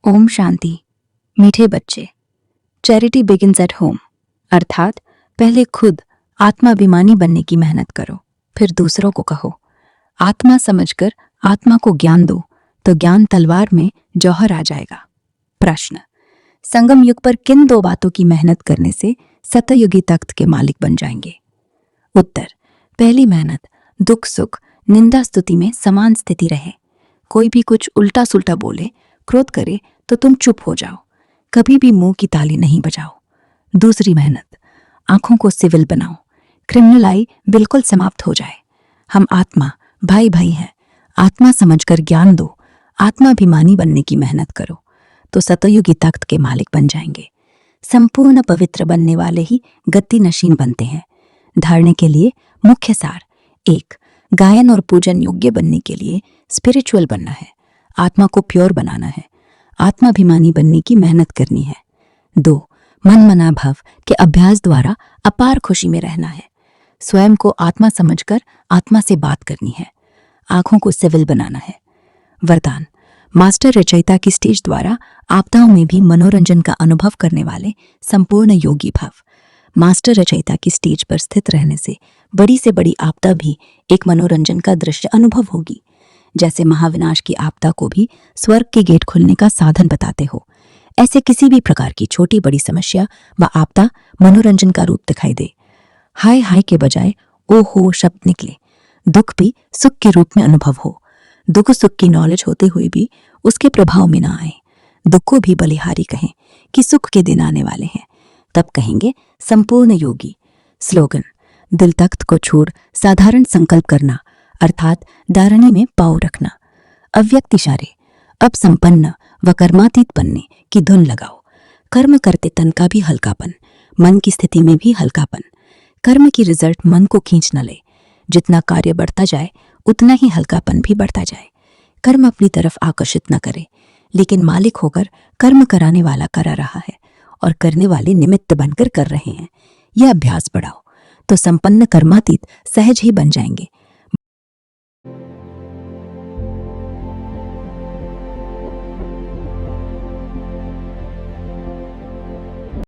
ओम शांति। मीठे बच्चे, charity begins at home, अर्थात पहले खुद आत्माभिमानी बनने की मेहनत करो, फिर दूसरों को कहो। आत्मा समझकर आत्मा को ज्ञान दो तो ज्ञान तलवार में जौहर आ जाएगा। प्रश्न: संगम युग पर किन दो बातों की मेहनत करने से सतयुगी तख्त के मालिक बन जाएंगे? उत्तर: पहली मेहनत, दुख सुख निंदा स्तुति में समान स्थिति रहे। कोई भी कुछ उल्टा सुल्टा बोले, क्रोध करे तो तुम चुप हो जाओ, कभी भी मुंह की ताली नहीं बजाओ। दूसरी मेहनत, आंखों को सिविल बनाओ, क्रिमिनल आई बिल्कुल समाप्त हो जाए। हम आत्मा भाई भाई हैं, आत्मा समझकर ज्ञान दो, आत्माभिमानी बनने की मेहनत करो तो सतयुगी तख्त के मालिक बन जाएंगे। संपूर्ण पवित्र बनने वाले ही गति नशीन बनते हैं। धारणे के लिए मुख्य सार: 1. गायन और पूजन योग्य बनने के लिए स्पिरिचुअल बनना है, आत्मा को प्योर बनाना है, आत्माभिमानी बनने की मेहनत करनी है। 2. मन मना भाव के अभ्यास द्वारा अपार खुशी में रहना है, स्वयं को आत्मा समझकर आत्मा से बात करनी है, आंखों को सिविल बनाना है। वरदान: मास्टर रचयिता की स्टेज द्वारा आपदाओं में भी मनोरंजन का अनुभव करने वाले संपूर्ण योगी भाव। मास्टर रचयिता की स्टेज पर स्थित रहने से बड़ी से बड़ी आपदा भी एक मनोरंजन का दृश्य अनुभव होगी। जैसे महाविनाश की आपदा को भी स्वर्ग के गेट खुलने का साधन बताते हो, ऐसे किसी भी प्रकार की छोटी बड़ी समस्या व आपदा मनोरंजन का रूप दिखाई दे। हाय हाय के बजाय ओ हो शब्द निकले, दुख भी सुख के रूप में अनुभव हो। दुख सुख की नॉलेज होते हुए भी उसके प्रभाव में ना आए। दुख को भी बलिहारी कहें कि सुख के दिन आने वाले हैं, तब कहेंगे संपूर्ण योगी। स्लोगन: दिल तख्त को छोड़ साधारण संकल्प करना, अर्थात धारणी में पाँव रखना। अव्यक्त इशारे: अब संपन्न व कर्मातीत बनने की धुन लगाओ। कर्म करते तन का भी हल्कापन, मन की स्थिति में भी हल्कापन। कर्म की रिजल्ट मन को खींच न ले। जितना कार्य बढ़ता जाए उतना ही हल्कापन भी बढ़ता जाए। कर्म अपनी तरफ आकर्षित न करे, लेकिन मालिक होकर कर्म कराने वाला करा रहा है और करने वाले निमित्त बनकर कर रहे हैं। यह अभ्यास बढ़ाओ तो संपन्न कर्मातीत सहज ही बन जाएंगे